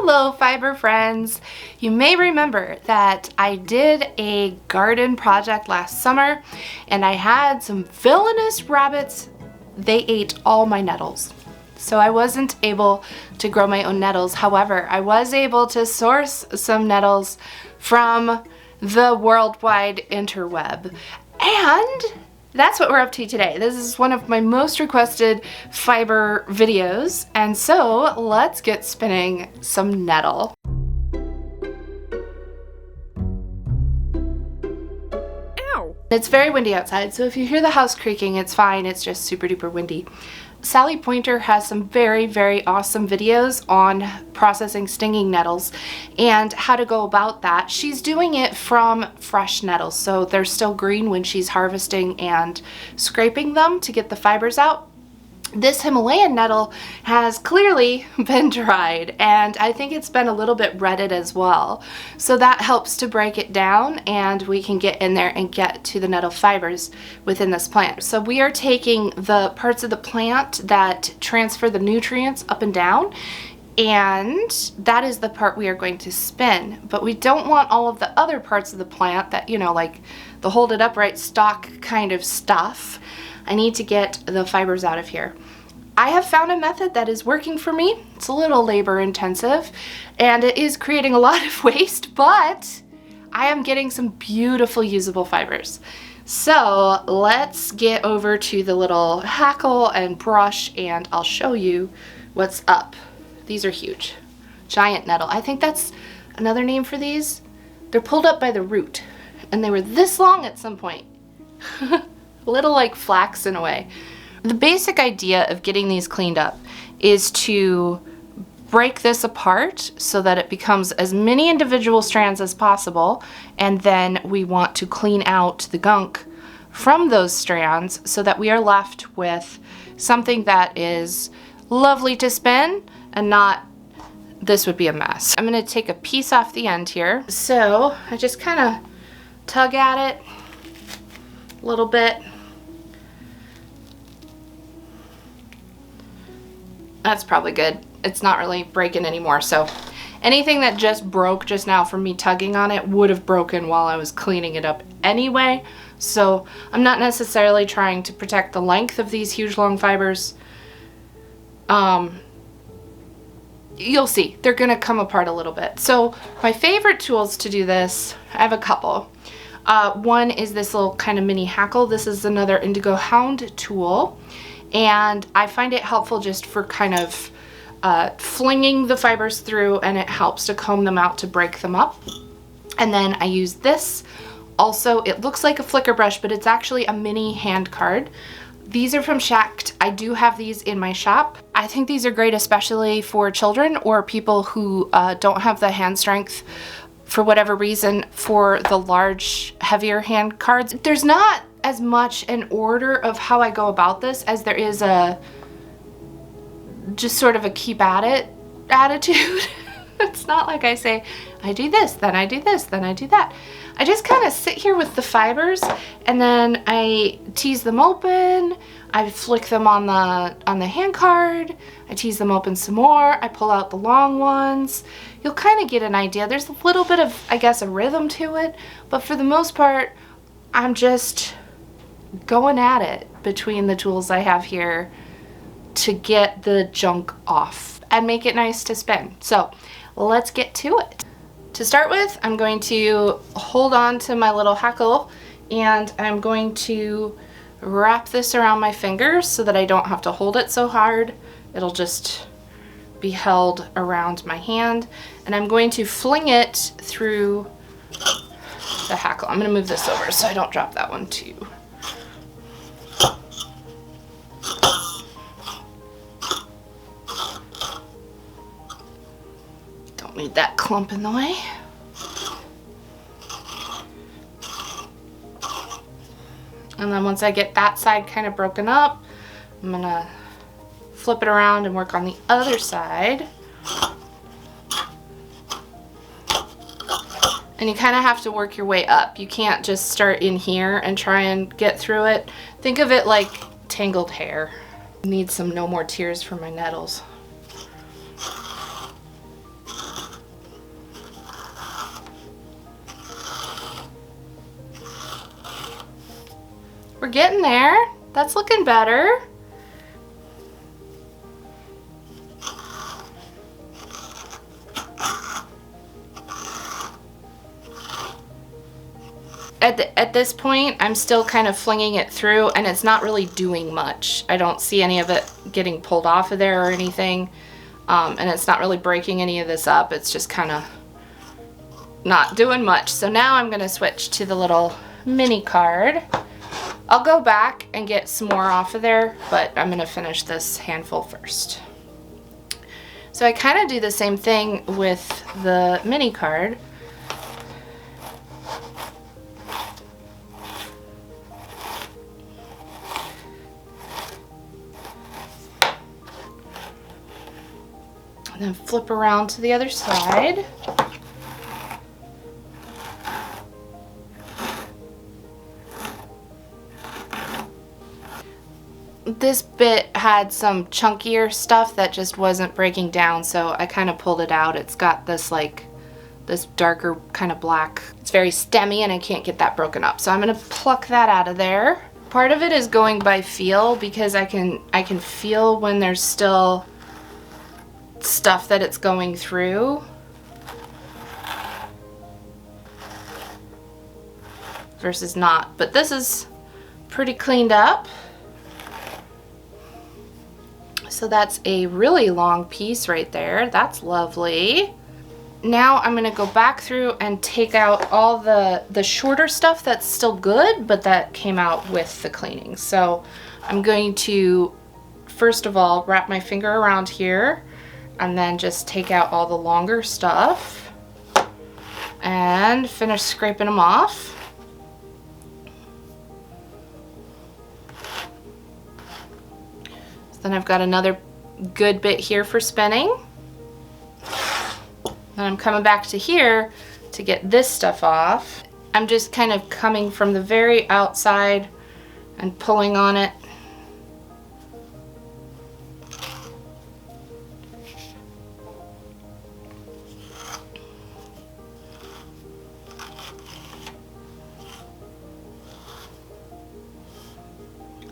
Hello fiber friends! You may remember that I did a garden project last summer and I had some villainous rabbits. They ate all my nettles. So I wasn't able to grow my own nettles. However, I was able to source some nettles from the worldwide interweb. And that's what we're up to today. This is one of my most requested fiber videos, and so let's get spinning some nettle. Ow! It's very windy outside, so if you hear the house creaking, it's fine. It's just super duper windy. Sally Pointer has some very awesome videos on processing stinging nettles and how to go about that. She's doing it from fresh nettles, so they're still green when she's harvesting and scraping them to get the fibers out. This Himalayan nettle has clearly been dried, and I think it's been a little bit retted as well. So that helps to break it down, and we can get in there and get to the nettle fibers within this plant. So we are taking the parts of the plant that transfer the nutrients up and down, and that is the part we are going to spin. But we don't want all of the other parts of the plant that, you know, like the hold it upright stalk kind of stuff. I need to get the fibers out of here. I have found a method that is working for me. It's a little labor intensive and it is creating a lot of waste, but I am getting some beautiful usable fibers. So let's get over to the little hackle and brush and I'll show you what's up. These are huge. Giant nettle. I think that's another name for these. They're pulled up by the root and they were this long at some point. A little like flax in a way. The basic idea of getting these cleaned up is to break this apart so that it becomes as many individual strands as possible, and then we want to clean out the gunk from those strands so that we are left with something that is lovely to spin and not this would be a mess. I'm going to take a piece off the end here. So I just kind of tug at it a little bit. That's probably good. It's not really breaking anymore. So anything that just broke just now from me tugging on it would have broken while I was cleaning it up anyway. So I'm not necessarily trying to protect the length of these huge long fibers. You'll see, they're gonna come apart a little bit. So my favorite tools to do this, I have a couple. One is this little kind of mini hackle. This is another Indigo Hound tool. And I find it helpful just for kind of flinging the fibers through, and it helps to comb them out to break them up. And then I use this. Also, it looks like a flicker brush, but it's actually a mini hand card. These are from Shacked. I do have these in my shop. I think these are great, especially for children or people who don't have the hand strength for whatever reason for the large, heavier hand cards. There's not as much an order of how I go about this as there is a just sort of a keep at it attitude. It's not like I say, I do this, then I do this, then I do that. I just kind of sit here with the fibers and then I tease them open, I flick them on the hand card, I tease them open some more, I pull out the long ones. You'll kind of get an idea. There's a little bit of, I guess, a rhythm to it, but for the most part, I'm just going at it between the tools I have here to get the junk off and make it nice to spin. So let's get to it. To start with, I'm going to hold on to my little hackle and I'm going to wrap this around my fingers so that I don't have to hold it so hard. It'll just be held around my hand, and I'm going to fling it through the hackle. I'm going to move this over so I don't drop that one too. Don't need that clump in the way. And then once I get that side kind of broken up, I'm going to flip it around and work on the other side. And you kind of have to work your way up. You can't just start in here and try and get through it. Think of it like tangled hair. Need some No More Tears for my nettles. We're getting there. That's looking better. At this point, I'm still kind of flinging it through, and it's not really doing much. I don't see any of it getting pulled off of there or anything, and it's not really breaking any of this up. It's just kind of not doing much. So now I'm going to switch to the little mini card. I'll go back and get some more off of there, but I'm going to finish this handful first. So I kind of do the same thing with the mini card. And then flip around to the other side. This bit had some chunkier stuff that just wasn't breaking down, so I kind of pulled it out. It's got this like this darker kind of black. It's very stemmy and I can't get that broken up. So I'm gonna pluck that out of there. Part of it is going by feel because I can feel when there's still stuff that it's going through versus not. But this is pretty cleaned up. So that's a really long piece right there. That's lovely. Now I'm gonna go back through and take out all the shorter stuff that's still good, but that came out with the cleaning. So I'm going to, first of all, wrap my finger around here and then just take out all the longer stuff and finish scraping them off. Then I've got another good bit here for spinning. Then I'm coming back to here to get this stuff off. I'm just kind of coming from the very outside and pulling on it.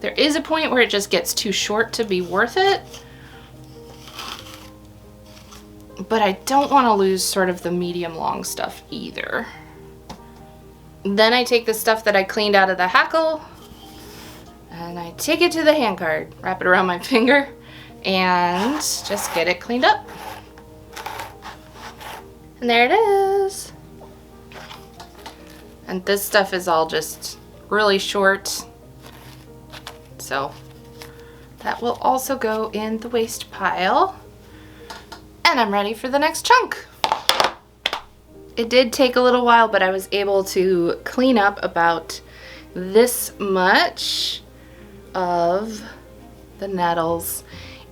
There is a point where it just gets too short to be worth it, but I don't want to lose sort of the medium long stuff either. Then I take the stuff that I cleaned out of the hackle and I take it to the hand card, wrap it around my finger, and just get it cleaned up. And there it is. And this stuff is all just really short. So that will also go in the waste pile. And I'm ready for the next chunk. It did take a little while, but I was able to clean up about this much of the nettles.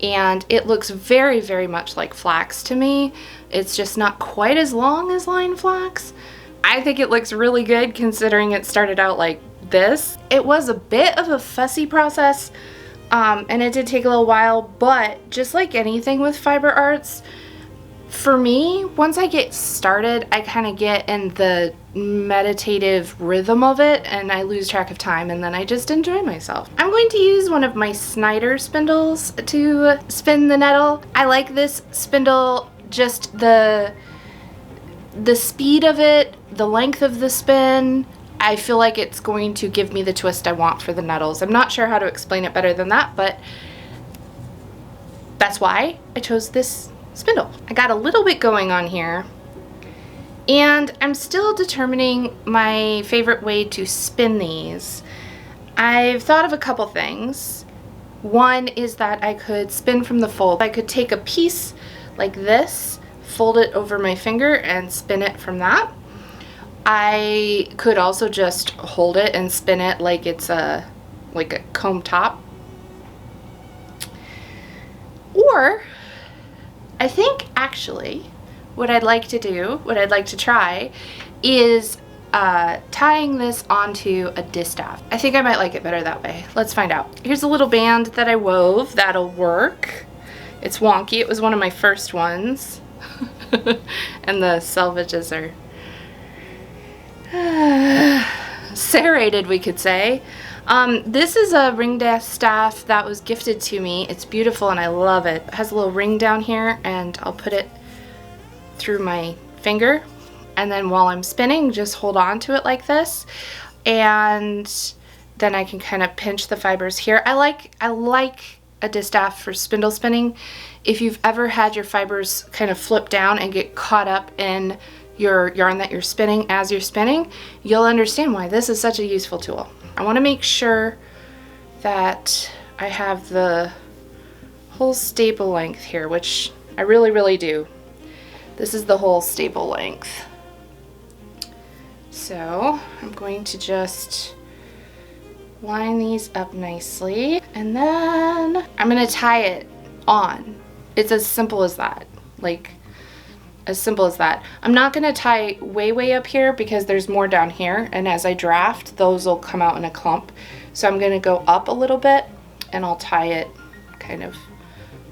And it looks very, very much like flax to me. It's just not quite as long as line flax. I think it looks really good considering it started out like this. It was a bit of a fussy process, and it did take a little while, but just like anything with fiber arts, for me, once I get started, I kind of get in the meditative rhythm of it and I lose track of time, and then I just enjoy myself. I'm going to use one of my Snyder spindles to spin the nettle. I like this spindle, just the speed of it, the length of the spin. I feel like it's going to give me the twist I want for the nettles. I'm not sure how to explain it better than that, but that's why I chose this spindle. I got a little bit going on here, and I'm still determining my favorite way to spin these. I've thought of a couple things. One is that I could spin from the fold. I could take a piece like this, fold it over my finger, and spin it from that. I could also just hold it and spin it like it's like a comb top. Or I think actually what I'd like to do, what I'd like to try, is tying this onto a distaff. I think I might like it better that way. Let's find out. Here's a little band that I wove. That'll work. It's wonky. It was one of my first ones. And the selvages are serrated, we could say. This is a ring staff that was gifted to me. It's beautiful and I love it. It has a little ring down here and I'll put it through my finger, and then while I'm spinning, just hold on to it like this, and then I can kind of pinch the fibers here. I like a distaff for spindle spinning. If you've ever had your fibers kind of flip down and get caught up in your yarn that you're spinning as you're spinning, you'll understand why this is such a useful tool. I want to make sure that I have the whole staple length here, which I really do. This is the whole staple length. So I'm going to just line these up nicely, and then I'm going to tie it on. It's as simple as that. Like, as simple as that. I'm not going to tie way up here because there's more down here, and as I draft, those will come out in a clump. So I'm going to go up a little bit and I'll tie it kind of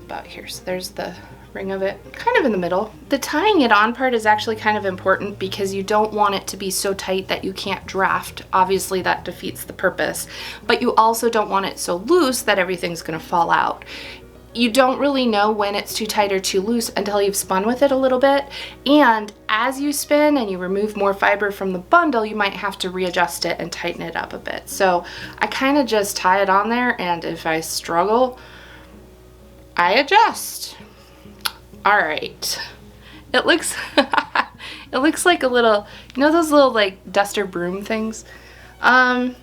about here. So there's the ring of it, kind of in the middle. The tying it on part is actually kind of important because you don't want it to be so tight that you can't draft. Obviously that defeats the purpose, but you also don't want it so loose that everything's going to fall out. You don't really know when it's too tight or too loose until you've spun with it a little bit, and as you spin and you remove more fiber from the bundle, you might have to readjust it and tighten it up a bit. So I kind of just tie it on there, and if I struggle, I adjust. All right, it looks it looks like a little, you know those little like duster broom things? Yeah,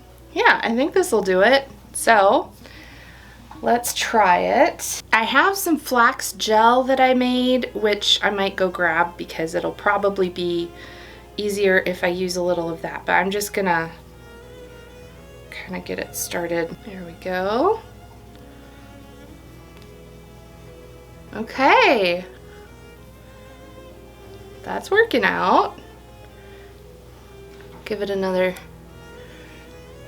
I think this will do it. So let's try it. I have some flax gel that I made, which I might go grab because it'll probably be easier if I use a little of that, but I'm just gonna kind of get it started. There we go. Okay, that's working out. Give it another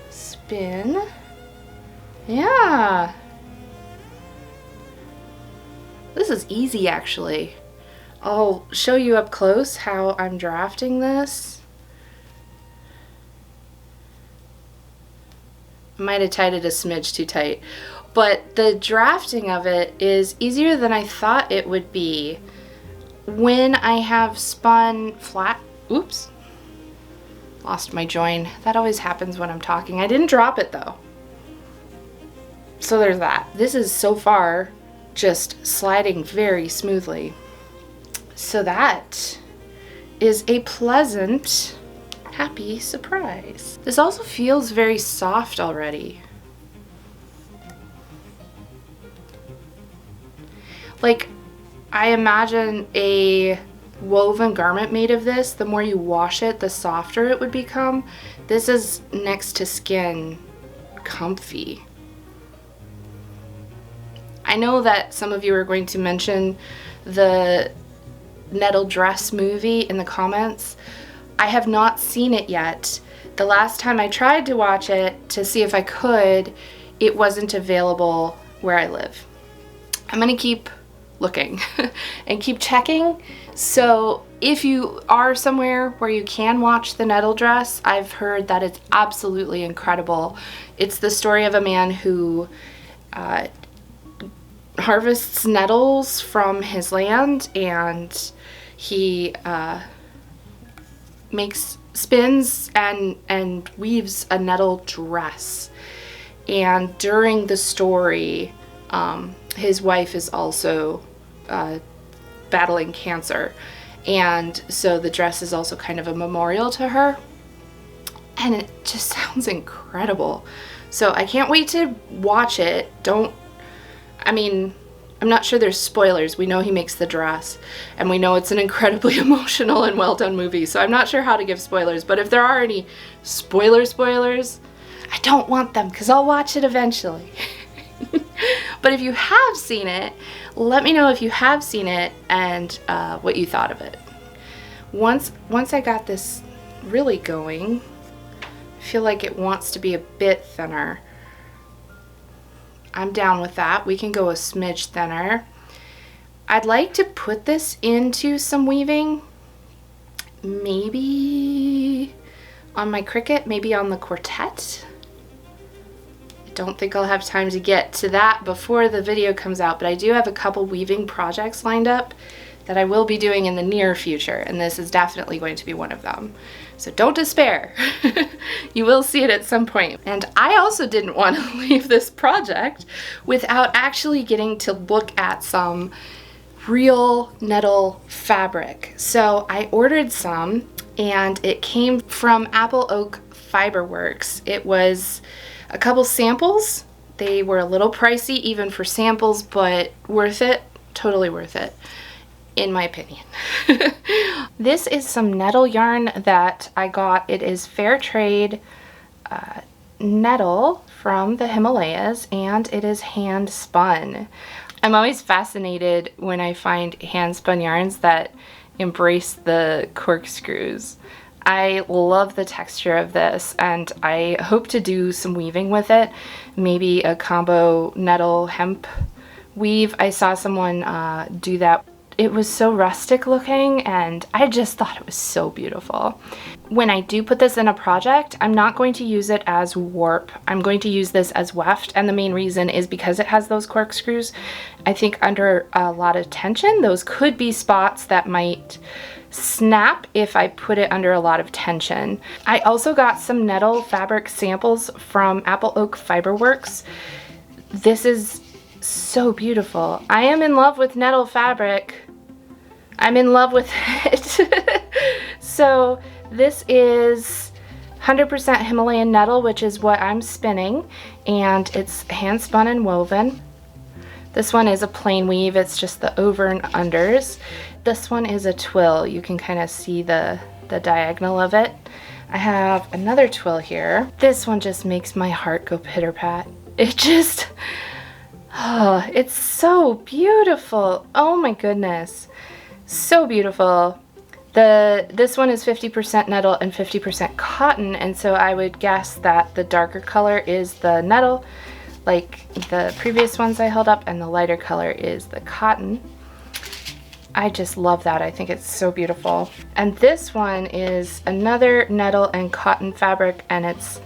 spin. Yeah, this is easy actually. I'll show you up close how I'm drafting this. Might have tied it a smidge too tight, but the drafting of it is easier than I thought it would be. When I have spun flat, oops, lost my join. That always happens when I'm talking. I didn't drop it though. So there's that. This is so far just sliding very smoothly. So that is a pleasant, happy surprise. This also feels very soft already. Like, I imagine a woven garment made of this, the more you wash it, the softer it would become. This is next to skin comfy. I know that some of you are going to mention the Nettle dress movie in the comments. I have not seen it yet. The last time I tried to watch it to see if I could, it wasn't available where I live. I'm gonna keep looking and keep checking. So if you are somewhere where you can watch the Nettle dress, I've heard that it's absolutely incredible. It's the story of a man who harvests nettles from his land, and he spins and weaves a nettle dress. And during the story, his wife is also battling cancer, and so the dress is also kind of a memorial to her, and it just sounds incredible. So I can't wait to watch it. I'm not sure there's spoilers. We know he makes the dress, and we know it's an incredibly emotional and well done movie, so I'm not sure how to give spoilers, but if there are any spoilers, I don't want them because I'll watch it eventually. But if you have seen it, let me know if you have seen it and what you thought of it. Once I got this really going, I feel like it wants to be a bit thinner. I'm down with that. We can go a smidge thinner. I'd like to put this into some weaving, maybe on my Cricut, maybe on the Quartet. don't think I'll have time to get to that before the video comes out, but I do have a couple weaving projects lined up that I will be doing in the near future, and this is definitely going to be one of them. So don't despair. You will see it at some point. And I also didn't want to leave this project without actually getting to look at some real Nettle fabric. So I ordered some, and it came from Apple Oak Fiberworks. It was a couple samples. They were a little pricey even for samples, but worth it, totally worth it, in my opinion. This is some Nettle yarn that I got. It is fair trade Nettle from the Himalayas, and it is hand spun. I'm always fascinated when I find hand spun yarns that embrace the corkscrews. I love the texture of this, and I hope to do some weaving with it. Maybe a combo Nettle hemp weave. I saw someone do that. It was so rustic looking, and I just thought it was so beautiful. When I do put this in a project, I'm not going to use it as warp. I'm going to use this as weft, and the main reason is because it has those corkscrews. I think under a lot of tension, those could be spots that might snap if I put it under a lot of tension. I also got some Nettle fabric samples from Apple Oak Fiberworks. This is so beautiful. I am in love with Nettle fabric. I'm in love with it. So this is 100% Himalayan Nettle, which is what I'm spinning, and it's hand spun and woven. This one is a plain weave. It's just the over and unders. This one is a twill. You can kind of see the diagonal of it. I have another twill here. This one just makes my heart go pitter-pat. It just, oh, it's so beautiful. Oh my goodness. So beautiful. This one is 50% Nettle and 50% cotton, and so I would guess that the darker color is the Nettle, like the previous ones I held up, and the lighter color is the cotton. I just love that. I think it's so beautiful. And this one is another Nettle and cotton fabric, and it's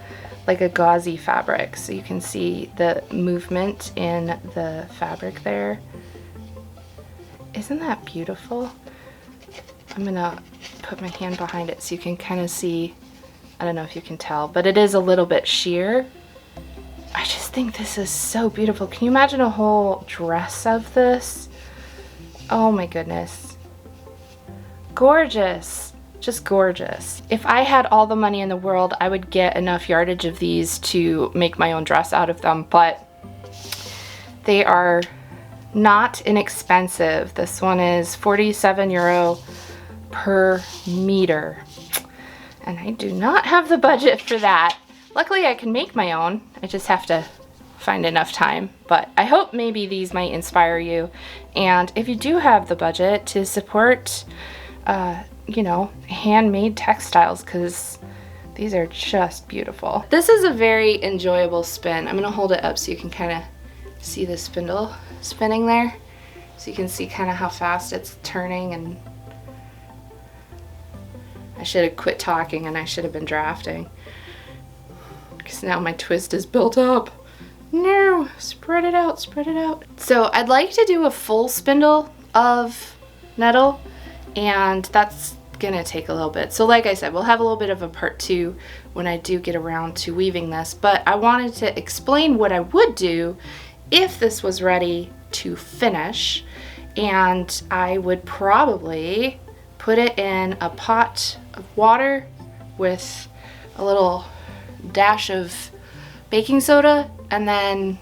like a gauzy fabric, so you can see the movement in the fabric there. Isn't that beautiful? I'm gonna put my hand behind it so you can kind of see. I don't know if you can tell, but it is a little bit sheer. I just think this is so beautiful. Can you imagine a whole dress of this? Oh my goodness. Gorgeous. Just gorgeous. If I had all the money in the world, I would get enough yardage of these to make my own dress out of them, but they are not inexpensive. This one is 47 euro per meter, and I do not have the budget for that. Luckily I can make my own. I just have to find enough time, but I hope maybe these might inspire you. And if you do have the budget, to support you know, handmade textiles, because these are just beautiful. This is a very enjoyable spin. I'm gonna hold it up so you can kind of see the spindle spinning there, so you can see kind of how fast it's turning. And I should have quit talking and I should have been drafting, because now my twist is built up. No, spread it out, spread it out. So I'd like to do a full spindle of Nettle, and that's gonna take a little bit. So like I said, we'll have a little bit of a part 2 when I do get around to weaving this, but I wanted to explain what I would do if this was ready to finish. And I would probably put it in a pot of water with a little dash of baking soda, and then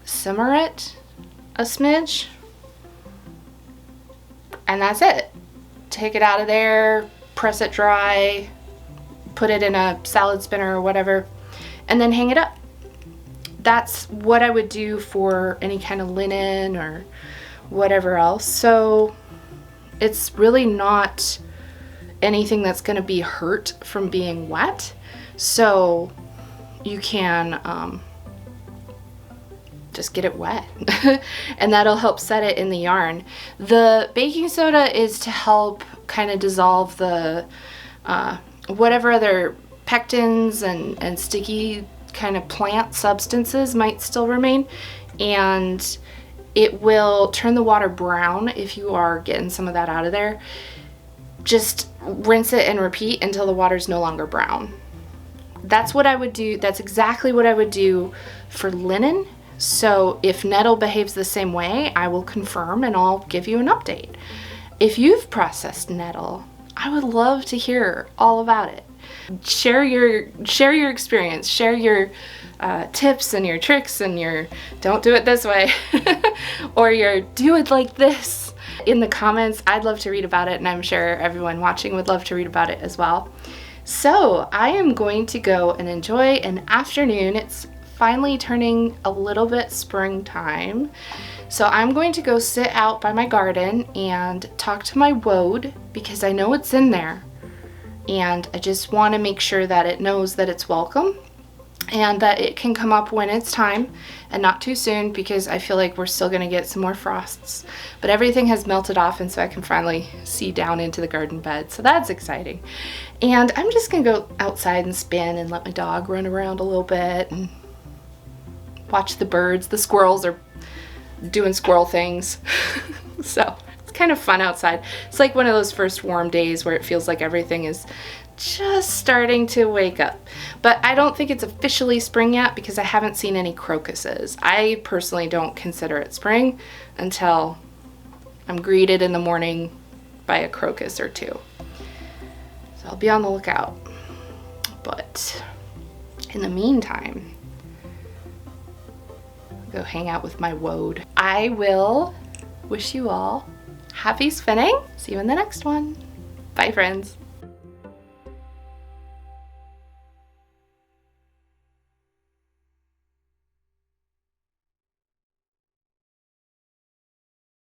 simmer it a smidge, and that's it. Take it out of there, press it dry, put it in a salad spinner or whatever, and then hang it up. That's what I would do for any kind of linen or whatever else. So it's really not anything that's going to be hurt from being wet. So you can just get it wet and that'll help set it in the yarn. The baking soda is to help kind of dissolve the whatever other pectins and sticky kind of plant substances might still remain, and it will turn the water brown if you are getting some of that out of there. Just rinse it and repeat until the water's no longer brown. That's what I would do. That's exactly what I would do for linen. So if Nettle behaves the same way, I will confirm and I'll give you an update. If you've processed Nettle, I would love to hear all about it. Share your experience, share your tips and your tricks and your don't do it this way or your do it like this in the comments. I'd love to read about it, and I'm sure everyone watching would love to read about it as well. So I am going to go and enjoy an afternoon. It's finally turning a little bit springtime. So I'm going to go sit out by my garden and talk to my woad, because I know it's in there. And I just want to make sure that it knows that it's welcome and that it can come up when it's time and not too soon, because I feel like we're still going to get some more frosts. But everything has melted off, and so I can finally see down into the garden bed. So that's exciting. And I'm just going to go outside and spin and let my dog run around a little bit and watch the birds. The squirrels are doing squirrel things. So it's kind of fun outside. It's like one of those first warm days where it feels like everything is just starting to wake up. But I don't think it's officially spring yet because I haven't seen any crocuses. I personally don't consider it spring until I'm greeted in the morning by a crocus or two. So I'll be on the lookout. But in the meantime, I'll go hang out with my woad. I will wish you all happy spinning. See you in the next one. Bye, friends.